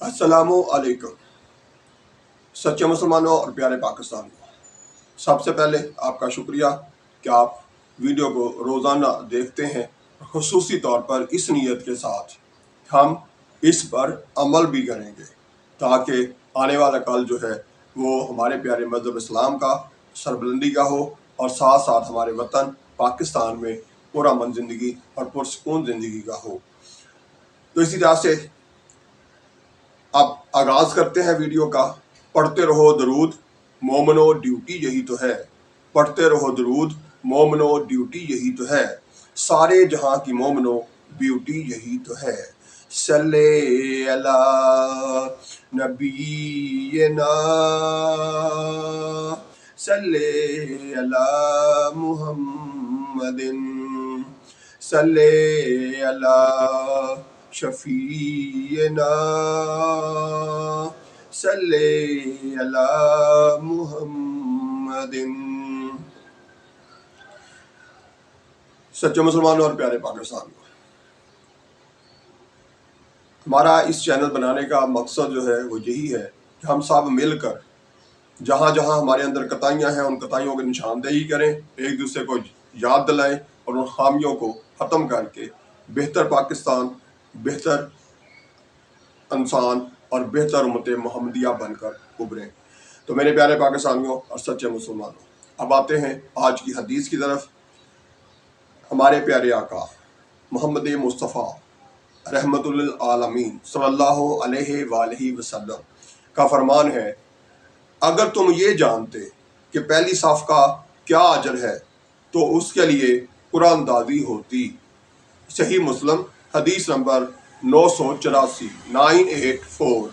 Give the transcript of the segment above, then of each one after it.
السلام علیکم سچے مسلمانوں اور پیارے پاکستانیوں، سب سے پہلے آپ کا شکریہ کہ آپ ویڈیو کو روزانہ دیکھتے ہیں، خصوصی طور پر اس نیت کے ساتھ ہم اس پر عمل بھی کریں گے تاکہ آنے والا کل جو ہے وہ ہمارے پیارے مذہب اسلام کا سربلندی کا ہو، اور ساتھ ساتھ ہمارے وطن پاکستان میں پرامن زندگی اور پرسکون زندگی کا ہو۔ تو اسی طرح سے اب آغاز کرتے ہیں ویڈیو کا۔ پڑھتے رہو درود، مومنو ڈیوٹی یہی تو ہے۔ پڑھتے رہو درود، مومنو ڈیوٹی یہی تو ہے۔ سارے جہاں کی مومنو بیوٹی یہی تو ہے۔ صلی علی نبینا، صلی علی محمد، صلی علی شفیعنا، صلی علی محمد۔ سچے مسلمانوں اور پیارے پاکستانیوں، ہمارا اس چینل بنانے کا مقصد جو ہے وہ یہی ہے کہ ہم سب مل کر جہاں جہاں ہمارے اندر کوتاہیاں ہیں ان کوتاہیوں کی نشاندہی کریں، ایک دوسرے کو یاد دلائیں اور ان خامیوں کو ختم کر کے بہتر پاکستان، بہتر انسان اور بہتر امت محمدیہ بن کر ابھریں۔ تو میرے پیارے پاکستانیوں اور سچے مسلمانوں، اب آتے ہیں آج کی حدیث کی طرف۔ ہمارے پیارے آقا محمد مصطفیٰ رحمت للعالمین صلی اللہ علیہ وآلہ وسلم کا فرمان ہے، اگر تم یہ جانتے کہ پہلی صف کا کیا اجر ہے تو اس کے لیے قرآن اندازی ہوتی۔ صحیح مسلم حدیث نمبر 984 984۔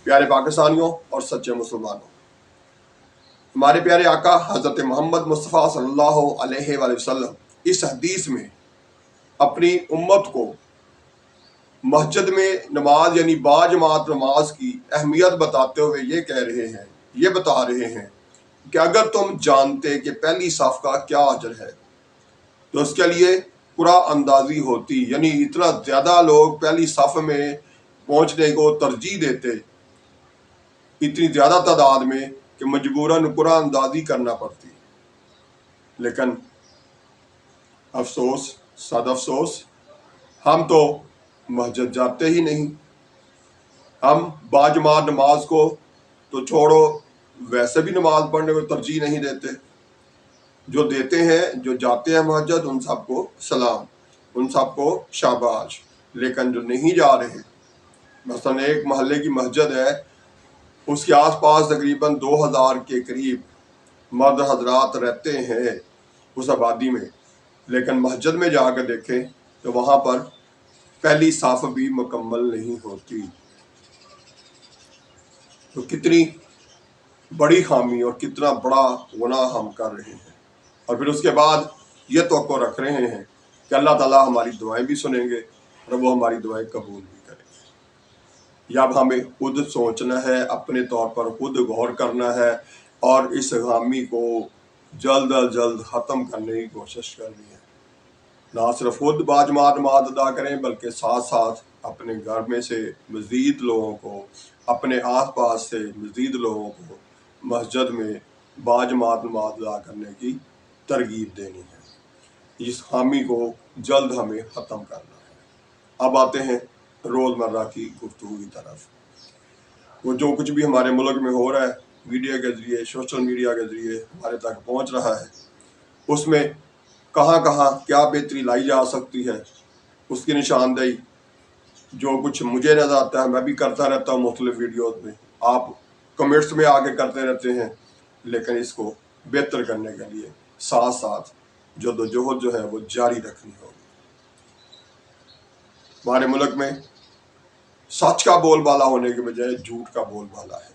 پیارے پاکستانیوں اور سچے مسلمانوں، ہمارے پیارے آقا حضرت محمد مصطفیٰ صلی اللہ علیہ وآلہ وسلم اس حدیث میں اپنی امت کو مسجد میں نماز یعنی باجماعت نماز کی اہمیت بتاتے ہوئے یہ کہہ رہے ہیں، یہ بتا رہے ہیں کہ اگر تم جانتے کہ پہلی صف کا کیا اجر ہے تو اس کے لیے قرآن اندازی ہوتی، یعنی اتنا زیادہ لوگ پہلی صف میں پہنچنے کو ترجیح دیتے، اتنی زیادہ تعداد میں کہ مجبوراً قرآن اندازی کرنا پڑتی۔ لیکن افسوس، صد افسوس، ہم تو مسجد جاتے ہی نہیں۔ ہم باجماعت نماز کو تو چھوڑو، ویسے بھی نماز پڑھنے کو ترجیح نہیں دیتے۔ جو دیتے ہیں، جو جاتے ہیں مسجد، ان سب کو سلام، ان سب کو شاباش۔ لیکن جو نہیں جا رہے، مثلا ایک محلے کی مسجد ہے، اس کے آس پاس تقریباً 2000 کے قریب مرد حضرات رہتے ہیں اس آبادی میں، لیکن مسجد میں جا کر دیکھیں تو وہاں پر پہلی صف بھی مکمل نہیں ہوتی۔ تو کتنی بڑی خامی اور کتنا بڑا گناہ ہم کر رہے ہیں، اور پھر اس کے بعد یہ توقع رکھ رہے ہیں کہ اللہ تعالیٰ ہماری دعائیں بھی سنیں گے اور وہ ہماری دعائیں قبول بھی کریں گے۔ یا اب ہمیں خود سوچنا ہے، اپنے طور پر خود غور کرنا ہے اور اس خامی کو جلد از جلد ختم کرنے کی کوشش کرنی ہے۔ نہ صرف خود باجماعت نماز ادا کریں بلکہ ساتھ ساتھ اپنے گھر میں سے مزید لوگوں کو، اپنے آس پاس سے مزید لوگوں کو مسجد میں باجماعت نماز ادا کرنے کی ترغیب دینی ہے۔ اس خامی کو جلد ہمیں ختم کرنا ہے۔ اب آتے ہیں روزمرہ کی گفتگو کی طرف۔ وہ جو کچھ بھی ہمارے ملک میں ہو رہا ہے، میڈیا کے ذریعے، سوشل میڈیا کے ذریعے ہمارے تک پہنچ رہا ہے، اس میں کہاں کہاں کیا بہتری لائی جا سکتی ہے، اس کی نشاندہی جو کچھ مجھے نظر آتا ہے میں بھی کرتا رہتا ہوں مختلف ویڈیوز میں، آپ کمنٹس میں آ کے کرتے رہتے ہیں، لیکن اس کو بہتر کرنے کے لیے ساتھ ساتھ جدوجہد جو ہے وہ جاری رکھنی ہوگی۔ ہمارے ملک میں سچ کا بول بالا ہونے کے بجائے جھوٹ کا بول بالا ہے،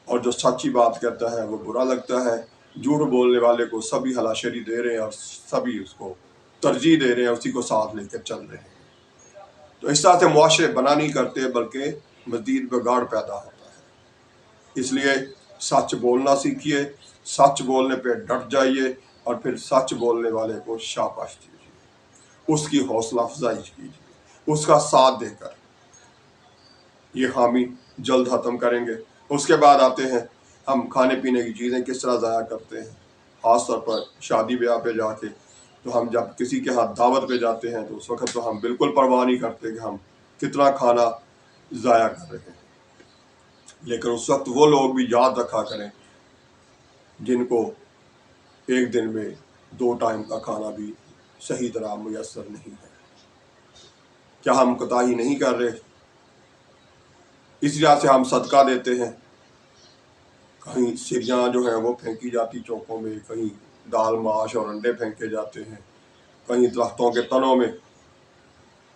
اور جو سچی بات کہتا ہے وہ برا لگتا ہے۔ جھوٹ بولنے والے کو سبھی ہلاشیری دے رہے ہیں اور سبھی اس کو ترجیح دے رہے ہیں، اسی کو ساتھ لے کر چل رہے ہیں۔ تو اس طرح سے معاشرے بنا نہیں کرتے بلکہ مزید بگاڑ پیدا ہوتا ہے۔ اس لیے سچ بولنا سیکھیے، سچ بولنے پہ ڈٹ جائیے، اور پھر سچ بولنے والے کو شاباش دیجیے، اس کی حوصلہ افزائی کیجیے، اس کا ساتھ دے کر یہ حامی جلد ختم کریں گے۔ اس کے بعد آتے ہیں ہم کھانے پینے کی چیزیں کس طرح ضائع کرتے ہیں، خاص طور پر شادی بیاہ پہ جا کے۔ تو ہم جب کسی کے ہاتھ دعوت پہ جاتے ہیں تو اس وقت تو ہم بالکل پرواہ نہیں کرتے کہ ہم کتنا کھانا ضائع کر رہے ہیں، لیکن اس وقت وہ لوگ بھی یاد رکھا کریں جن کو ایک دن میں 2 ٹائم کا کھانا بھی صحیح طرح میسر نہیں ہے۔ کیا ہم کوتاہی نہیں کر رہے؟ اس وجہ سے ہم صدقہ دیتے ہیں، کہیں سریاں جو ہیں وہ پھینکی جاتی چوکوں میں، کہیں دال ماش اور انڈے پھینکے جاتے ہیں، کہیں درختوں کے تنوں میں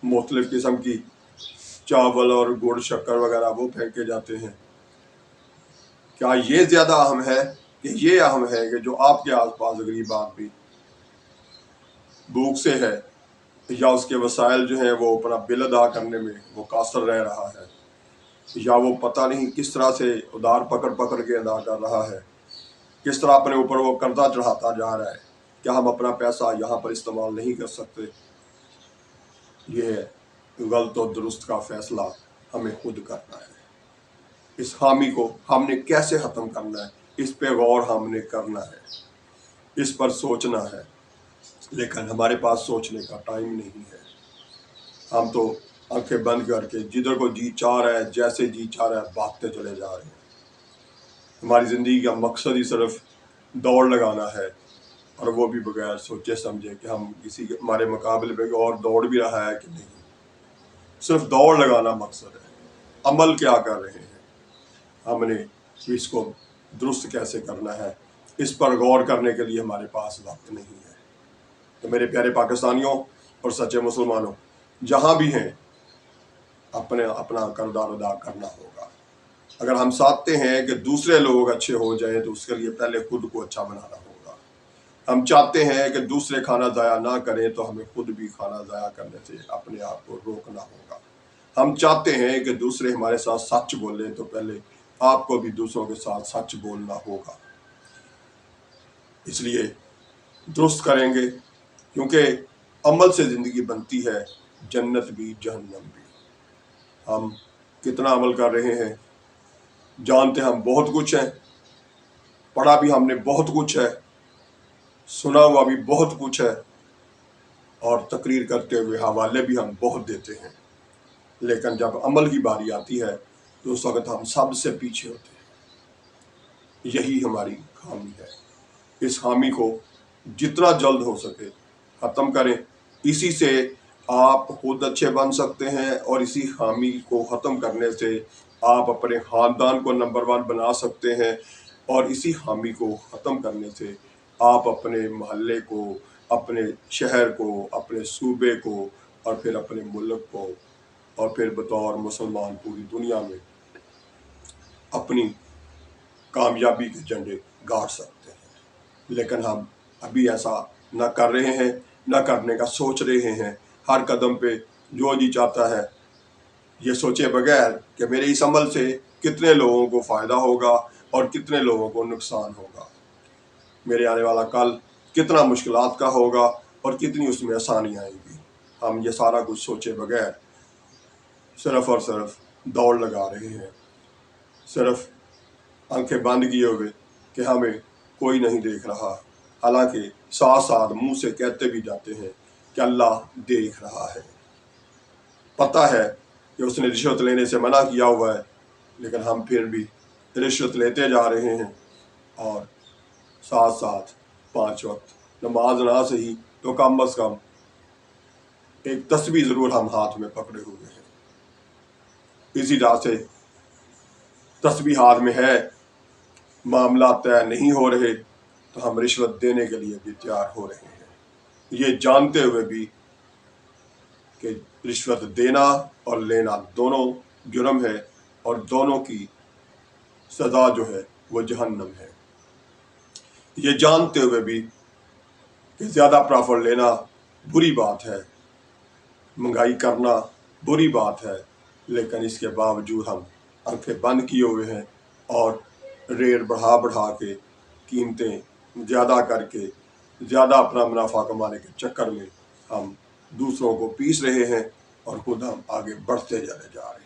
مختلف قسم کی چاول اور گڑ شکر وغیرہ وہ پھینکے جاتے ہیں۔ کیا یہ زیادہ اہم ہے کہ یہ اہم ہے کہ جو آپ کے آس پاس غریب آدمی بھوک سے ہے یا اس کے وسائل جو ہیں وہ اپنا بل ادا کرنے میں وہ قاصر رہ رہا ہے، یا وہ پتہ نہیں کس طرح سے ادار پکڑ پکڑ کے ادا کر رہا ہے، کس طرح اپنے اوپر وہ قرضہ چڑھاتا جا رہا ہے، کیا ہم اپنا پیسہ یہاں پر استعمال نہیں کر سکتے؟ یہ غلط و درست کا فیصلہ ہمیں خود کرنا ہے۔ اس خامی کو ہم نے کیسے ختم کرنا ہے، اس پہ غور ہم نے کرنا ہے، اس پر سوچنا ہے، لیکن ہمارے پاس سوچنے کا ٹائم نہیں ہے۔ ہم تو آنکھیں بند کر کے جدھر کو جی چاہ رہا ہے، جیسے جی چاہ رہا ہے بھاگتے چلے جا رہے ہیں۔ ہماری زندگی کا مقصد ہی صرف دوڑ لگانا ہے، اور وہ بھی بغیر سوچے سمجھے کہ ہم کسی ہمارے مقابلے پہ اور دوڑ بھی رہا ہے کہ نہیں۔ صرف دوڑ لگانا مقصد ہے، عمل کیا کر رہے ہیں، ہم نے اس کو درست کیسے کرنا ہے، اس پر غور کرنے کے لیے ہمارے پاس وقت نہیں ہے۔ تو میرے پیارے پاکستانیوں اور سچے مسلمانوں، جہاں بھی ہیں اپنا کردار ادا کرنا ہوگا۔ اگر ہم چاہتے ہیں کہ دوسرے لوگ اچھے ہو جائیں تو اس کے لیے پہلے خود کو اچھا بنانا ہوگا۔ ہم چاہتے ہیں کہ دوسرے کھانا ضائع نہ کریں تو ہمیں خود بھی کھانا ضائع کرنے سے اپنے آپ کو روکنا ہوگا۔ ہم چاہتے ہیں کہ دوسرے ہمارے ساتھ سچ بولیں تو پہلے آپ کو بھی دوسروں کے ساتھ سچ بولنا ہوگا۔ اس لیے درست کریں گے، کیونکہ عمل سے زندگی بنتی ہے، جنت بھی جہنم بھی۔ ہم کتنا عمل کر رہے ہیں؟ جانتے ہم بہت کچھ ہیں، پڑھا بھی ہم نے بہت کچھ ہے، سنا ہوا بھی بہت کچھ ہے، اور تقریر کرتے ہوئے حوالے بھی ہم بہت دیتے ہیں، لیکن جب عمل کی باری آتی ہے تو اس وقت ہم سب سے پیچھے ہوتے ہیں۔ یہی ہماری خامی ہے۔ اس خامی کو جتنا جلد ہو سکے ختم کریں۔ اسی سے آپ خود اچھے بن سکتے ہیں، اور اسی خامی کو ختم کرنے سے آپ اپنے خاندان کو نمبر 1 بنا سکتے ہیں، اور اسی خامی کو ختم کرنے سے آپ اپنے محلے کو، اپنے شہر کو، اپنے صوبے کو، اور پھر اپنے ملک کو، اور پھر بطور مسلمان پوری دنیا میں اپنی کامیابی کے جھنڈے گاڑ سکتے ہیں۔ لیکن ہم ابھی ایسا نہ کر رہے ہیں، نہ کرنے کا سوچ رہے ہیں۔ ہر قدم پہ جو جی چاہتا ہے یہ سوچے بغیر کہ میرے اس عمل سے کتنے لوگوں کو فائدہ ہوگا اور کتنے لوگوں کو نقصان ہوگا، میرے آنے والا کل کتنا مشکلات کا ہوگا اور کتنی اس میں آسانیاں آئیں گی، ہم یہ سارا کچھ سوچے بغیر صرف اور صرف دوڑ لگا رہے ہیں، صرف آنکھیں بند کیے ہوئے کہ ہمیں کوئی نہیں دیکھ رہا، حالانکہ ساتھ ساتھ منہ سے کہتے بھی جاتے ہیں کہ اللہ دیکھ رہا ہے۔ پتہ ہے کہ اس نے رشوت لینے سے منع کیا ہوا ہے، لیکن ہم پھر بھی رشوت لیتے جا رہے ہیں، اور ساتھ ساتھ 5 وقت نماز نہ صحیح تو کم از کم ایک تسبیح ضرور ہم ہاتھ میں پکڑے ہوئے ہیں۔ اسی طرح سے تسبیح ہاتھ میں ہے، معاملات طے نہیں ہو رہے تو ہم رشوت دینے کے لیے بھی تیار ہو رہے ہیں، یہ جانتے ہوئے بھی کہ رشوت دینا اور لینا دونوں جرم ہے، اور دونوں کی سزا جو ہے وہ جہنم ہے۔ یہ جانتے ہوئے بھی کہ زیادہ پرافٹ لینا بری بات ہے، مہنگائی کرنا بری بات ہے، لیکن اس کے باوجود ہم آنکھیں بند کیے ہوئے ہیں، اور ریٹ بڑھا بڑھا کے، قیمتیں زیادہ کر کے، زیادہ اپنا منافع کمانے کے چکر میں ہم دوسروں کو پیس رہے ہیں، اور خود ہم آگے بڑھتے چلے جا رہے ہیں۔